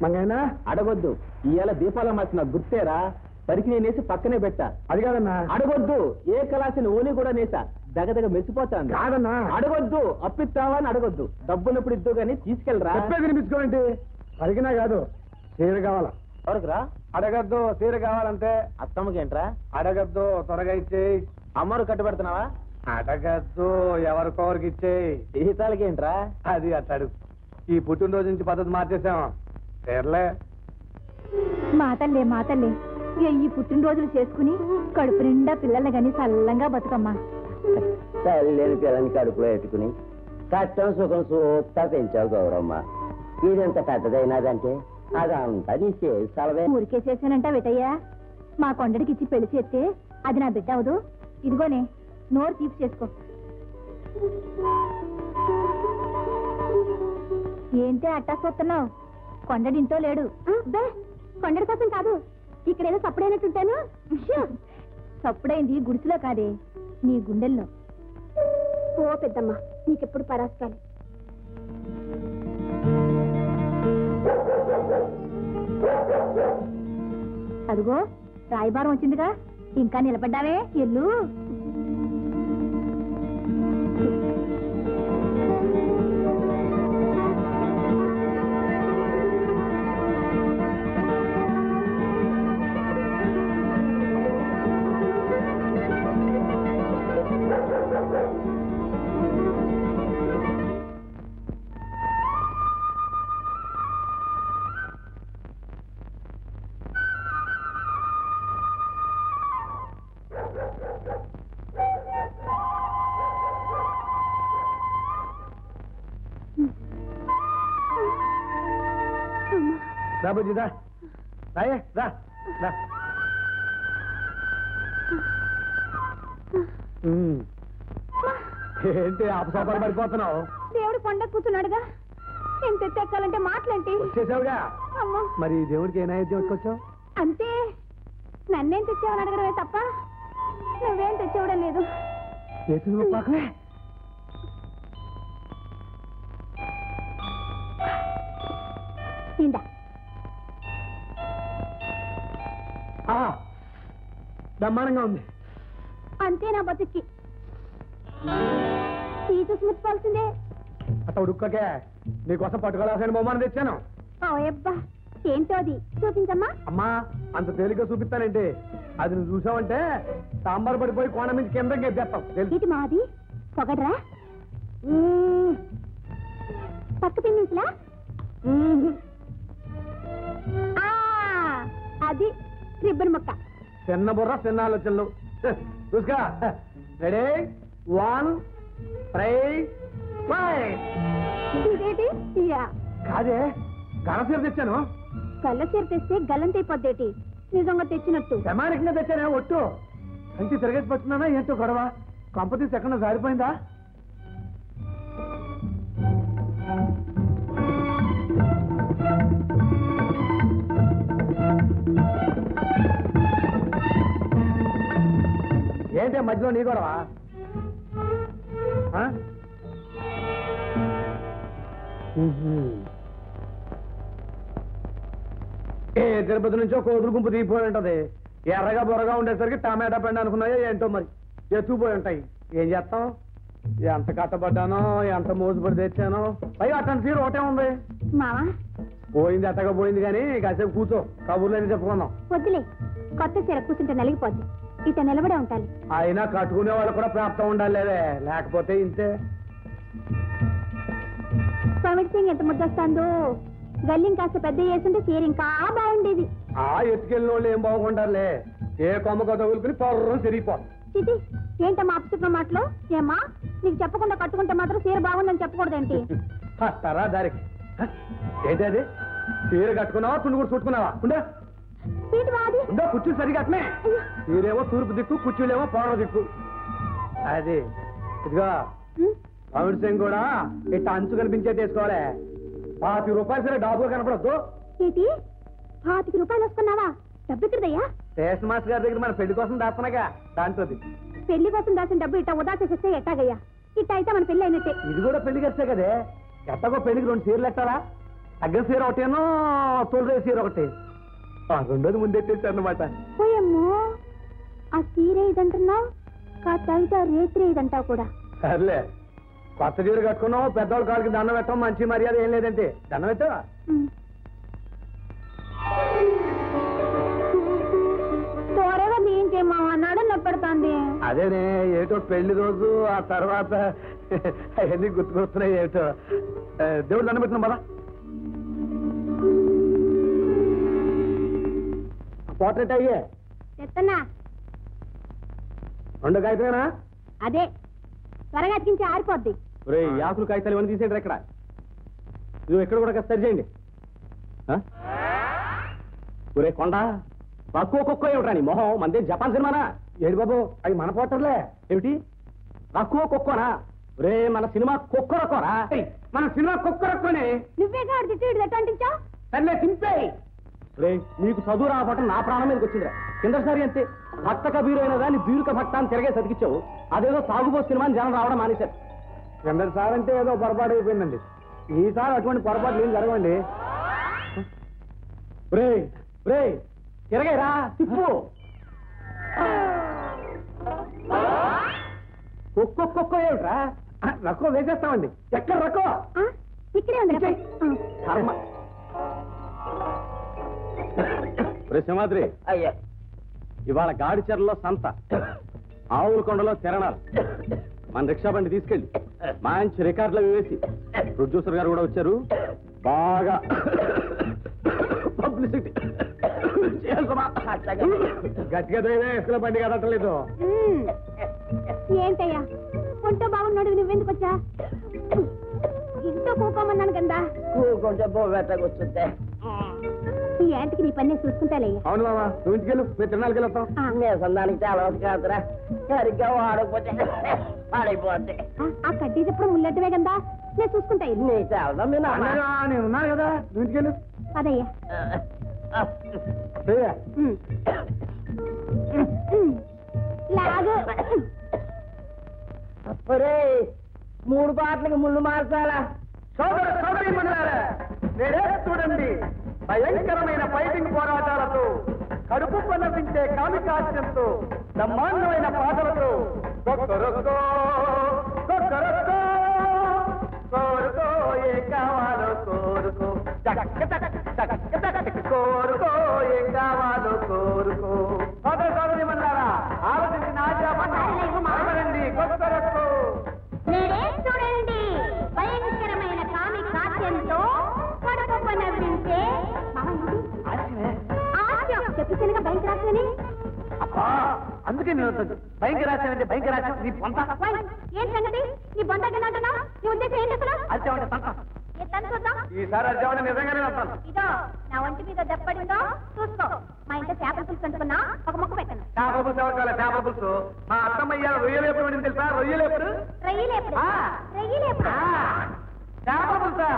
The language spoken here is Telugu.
మంగైనా అడగొద్దు. ఇవాళ దీపాల మార్చిన గుర్తేరా? పరికి నేనేసి పక్కనే పెట్టా. అది కాదన్నా. అడగొద్దు. ఏ కళాసిన ఓని కూడా నేసా దగ్గర మెచ్చిపోతాను. కాదన్నా. అడగొద్దు. అప్పిస్తావా అని అడగొద్దు. డబ్బున్నప్పుడు ఇద్దు గానీ తీసుకెళ్ళరా. వినిపించుకోండి. అడిగినా కాదు, చీర కావాలా? ఎవరికిరా? అడగద్దు, చీర కావాలంటే. అత్తమ్మకేంట్రా? అడగద్దు, త్వరగా ఇచ్చేయి. అమ్మరు కట్టుబెడుతున్నావా? అడగద్దు, ఎవరికొవరికి ఇచ్చేయి. జీతాలకేంట్రా? అది అట్టాడు. ఈ పుట్టినరోజు నుంచి పద్ధతి మార్చేసాం. పేర్లే మాతల్లే ఈ పుట్టినరోజులు చేసుకుని కడుపు నిండా పిల్లల్ని గాని చల్లంగా బతుకమ్మా. తల్లిని పిల్లని కడుపులో పెట్టుకుని కష్టం సుఖం సూత్తా పెంచావు గౌరమ్మ. ఇదెంత పెద్దదైనదంటే అదంతా నీ చేసలవే. ఊరికే చేశానంట వెటయ్యా. మా కొండడికి ఇచ్చి పెళ్లి చేస్తే అది నా బిడ్డ అవదు. ఇదిగోనే, నోరు తీపి చేసుకో. ఏంటి అట్టా చూస్తున్నావు? కొండడింటో లేడు. కొండడి కోసం కాదు, ఇక్కడేదో సప్పుడైనట్టుంటాను. సప్పుడైంది గుడిసెలో కాదే, నీ గుండెల్లో. ఓ పెద్దమ్మ, నీకెప్పుడు పరాస్కాలి. అదిగో రాయబారం వచ్చిందిగా, ఇంకా నిలబడ్డావే, ఎల్లు. బుజ్జిదా, రాయే రా. ఏంటి అపసోపాలు పడిపోతున్నావు? దేవుడు కొండ కూర్చున్నాడుగా, ఏం తెచ్చెక్కాలంటే మాటలంటే. వచ్చేసావుగా. మరి దేవుడికి ఏ నైవేద్యం వచ్చావు? అంతే, నన్నేం తెచ్చావని అడగడమే తప్ప నువ్వేం తెచ్చేవడం లేదు. ఇందా బ్రహ్మాండంగా ఉంది. అంతే నా బతుక్కి. ఈ చూసి ముచ్చుకోవాల్సిందే. అట్ట ఉడుక్కకే, నీకోసం పట్టుకోవాల్సిన బొమ్మను తెచ్చాను. ఓయబ్బా, ఏంటో అది చూపించమ్మా. అమ్మా, అంత తేలిగ్గా చూపిస్తానంటే అది నువ్వు చూసావంటే సాంబార్ పడిపోయి కోణ నుంచి కింద గెప్పేస్తావు. ఇది మాది పొగడ్రా, పక్క పిన్నించలా. అది రిబ్బన్ ముక్క. చిన్న బుర్ర చిన్న ఆలోచనలు. చూసుకో. రెడీ, 1 3 ఇదేటి? కాదే, గలసీర తెచ్చాను. గల్లచీర తెస్తే గల్లంతైపోద్దేటి? నిజంగా తెచ్చినట్టు ప్రమాణికంగా తెచ్చానే ఒట్టు. కంచి తిరగేసి పట్టున్నానా ఏంటో గొడవ? కంపతీసి ఎక్కడ జారిపోయిందా? ఏంటే మధ్యలో నీ గొడవ? ఏ తిరుపతి నుంచో కోతులు గుంపు దిగిపోయి ఉంటది. ఎర్రగా బొరగా ఉండేసరికి టమాటా పండు అనుకున్నాయో ఏంటో, మరి ఎత్తుకుపోయి ఉంటాయి. ఏం చేస్తాం? ఎంత కట్టబడ్డానో, ఎంత మోసుపడి తెచ్చానో. పైగా అట్టని తీరు ఒకటే ఉంది. మావా పోయింది అట్టగా పోయింది, కానీ కాసేపు కూర్చో, కబుర్లని చెప్పుకుందాం. వద్దులే, కొత్త చీర కూర్చుంటే నలిగిపోద్ది. ఇట నిలబడే ఉంటాలి. అయినా కట్టుకునే వాళ్ళు కూడా ప్రాప్తం ఉండాలి, లేకపోతే ఇంతే. పమిడి సింగ్ ఎంత ముద్దొస్తుందో. గల్లిం కాస్త పెద్ద చేస్తుంటే చీర ఇంకా బాగుండేది. ఆ ఎత్తుకెళ్ళిన వాళ్ళు ఏం బాగుంటారులే. ఏ కొమ్మకో తగులుకుని పొర్రం తిరిగిపోతాం. చిటి, ఏంటమ్మా అప్సుకున్న మాటలు? ఏమ్మా, నీకు చెప్పకుండా కట్టుకుంటే మాత్రం చీర బాగుందని చెప్పకూడదేంటి? వస్తారా దారికి? ఏంటి అది? చీర కట్టుకున్నావా, తుండు కూడా చుట్టుకున్నావా? ఉండే ఉండో, కుర్చీలు సరిగా అట్నే. చీరేమో తూర్పు దిక్కు, కుర్చీలేమో పౌడవ దిక్కు. అది ఇదిగా పమిడి సింగ్ కూడా ఇట్లా అంచు కనిపించేది వేసుకోవాలి. 25 రూపాయలు సరే డాబుగా కనపడద్దు. ఏంటి 25 రూపాయలు వస్తున్నావా? డబ్బు ఎక్కడయ్యా? స్టేషన్ మాస్టర్ గారి దగ్గర మన పెళ్లి కోసం దాస్తున్నాగా, దాంట్లో పెళ్లి కోసం దాచిన డబ్బు ఇట్టా ఉదా చేసేస్తే ఎట్టాగయ్యా? ఇట్ట అయితే మన పెళ్లి అయినట్టే. ఇది కూడా పెళ్లికి వస్తే కదే. ఎట్టగో పెళ్లికి 2 చీరలు ఎట్టాలా? అగ్గ సీర ఒకటేనో తొలిరే సీర ఒకటి రెండోది ముందెట్టేసారు అనమాట. పోయమ్మో ఆ సీర ఇదంటున్నావు కాస్త రేత్రి ఇదంటావు కూడా. సర్లే కొత్త చీర కట్టుకున్నావు, పెద్దవాళ్ళ కాళ్ళకి దండం పెట్టడం మంచి మర్యాద ఏం లేదంటే దండం పెట్టావా? త్వరగా ఏం చేయమన్నాడు నొప్పెడుతోంది. అదేనే ఏటో పెళ్లి రోజు ఆ తర్వాత అవన్నీ గుర్తుకొస్తున్నాయి ఏటో. దేవుడు దండం పెట్టినాం కదా. పోర్ట్రేట్ అయ్యే చెత్తన్నా రెండు కాగితమేనా? అదే త్వరగా అతికించి ఆరిపోద్ది. రే యాకులు కాగితాలు ఇవన్నీ తీసేయండి. ఎక్కడ నువ్వు ఎక్కడ కూడా సరి చేయండి. ఒరే కొండ తక్కువ కుక్క ఏమిట్రా నీ మొహం? మందే జపాన్ సినిమానా? ఏడు బాబు అవి మన పోటర్లే. ఏమిటి తక్కువ కుక్కనా? రే మన సినిమా కుక్కరకోరా. మన సినిమా కుక్కరకోనే. నువ్వేగా తిట్టి అంటించావు. సర్లే చింపేయి. రే నీకు చదువు రావటం నా ప్రాణం మీదకి వచ్చిందిరా. కిందసారి అంతే భక్త కబీరు అయినా కానీ బీరుక భక్త అని తిరగే చదివించావు. అదేదో సాగుబో సినిమా జనం రావడం మానేశారు. కిందసారి అంటే ఏదో పొరపాటు అయిపోయిందండి. ఈసారి అటువంటి పొరపాట్లు ఏం జరగండి. రే రే తిరగేరా తిప్పు. కుక్క ఏమిట్రా? రక్కో వేసేస్తామండి. ఎక్కడ రక్కో? ఇక్కడే ఉంది. సింహాద్రి అయ్యా ఇవాళ గాడిచెరలో సంత, ఆవుల కొండలో తిరణాలు. మన రిక్షా బండి తీసుకెళ్ళి మంచి రికార్డులు వేసి ప్రొడ్యూసర్ గారు కూడా వచ్చారు. బాగా పబ్లిసిటీ గట్టిగా ఎక్కడ బండి కదట్టలేదు. ఏంటయ్యా కొంటో బాగున్నాడు, నువ్వెందుకు వచ్చా? ఇంట్లో కూకోమన్నాను కదా. కొంచెం బొట్టకొచ్చుంటే ఈ యాంటికి నీ పని చూసుకుంటాలే. అవును మామా, నువ్వు ఇంటికెళ్ళు, మేము తిరణాలకి వెళ్తాం. నేసందానికి చాలా కాదురా, సరిగ్గా వాడకపోతే పాడైపోతే. ఆ కడ్డీ చెప్పడం ముల్లెట్టవే కదా, నేను చూసుకుంటా. నీ చాలా నేను ఉన్నాను కదా, నువ్వు ఇంటికెళ్ళు. అదయ్యా లాగు. ఒరే 3 పాటలకు ముళ్ళు మార్చాలా? చూడండి భయంకరమైన ఫైటింగ్ పోరాటాలతో, కడుపు పనపించే కామికాస్యంతో, బ్రహ్మాండమైన పాటలతో కోరుకో ఏ కావాలో కోరుకో, కోరుకో ఏ కావాలో కోరుకో. సోదరి మన్నారా ఆలోచించిన ఆచారండి కొరకో. చూడండి భయంకరమైన కామి కాస్యంతో కడుపు పనపించే చెప్పినగా భయంకరాశని. అందుకే నేను భయంకరాశం అంటే భయంకరాశం నీ పొంత. ఏం సంగతి? నీ బొందగలంటున్నా? నీ ఉద్దేశం ఏంటి అసలు? అర్జామంటే చూద్దాం. ఈసారి అర్జామంటే నిజంగానే వస్తాను. ఇదో నా ఒంటి మీద దెబ్బడిందో చూసుకో. మా ఇంట్లో చేపల పులుసు అనుకున్నా, ఒక ముక్క పెట్టను. చేపల పులుసు ఎవరికాల? చేపల పులుసు మా అత్తమ్మయ్య రొయ్యలేపుడు అని తెలుసా? రొయ్యలేపుడు రొయ్యలేపుడు రొయ్యలేపుడు చేపల పులుసా?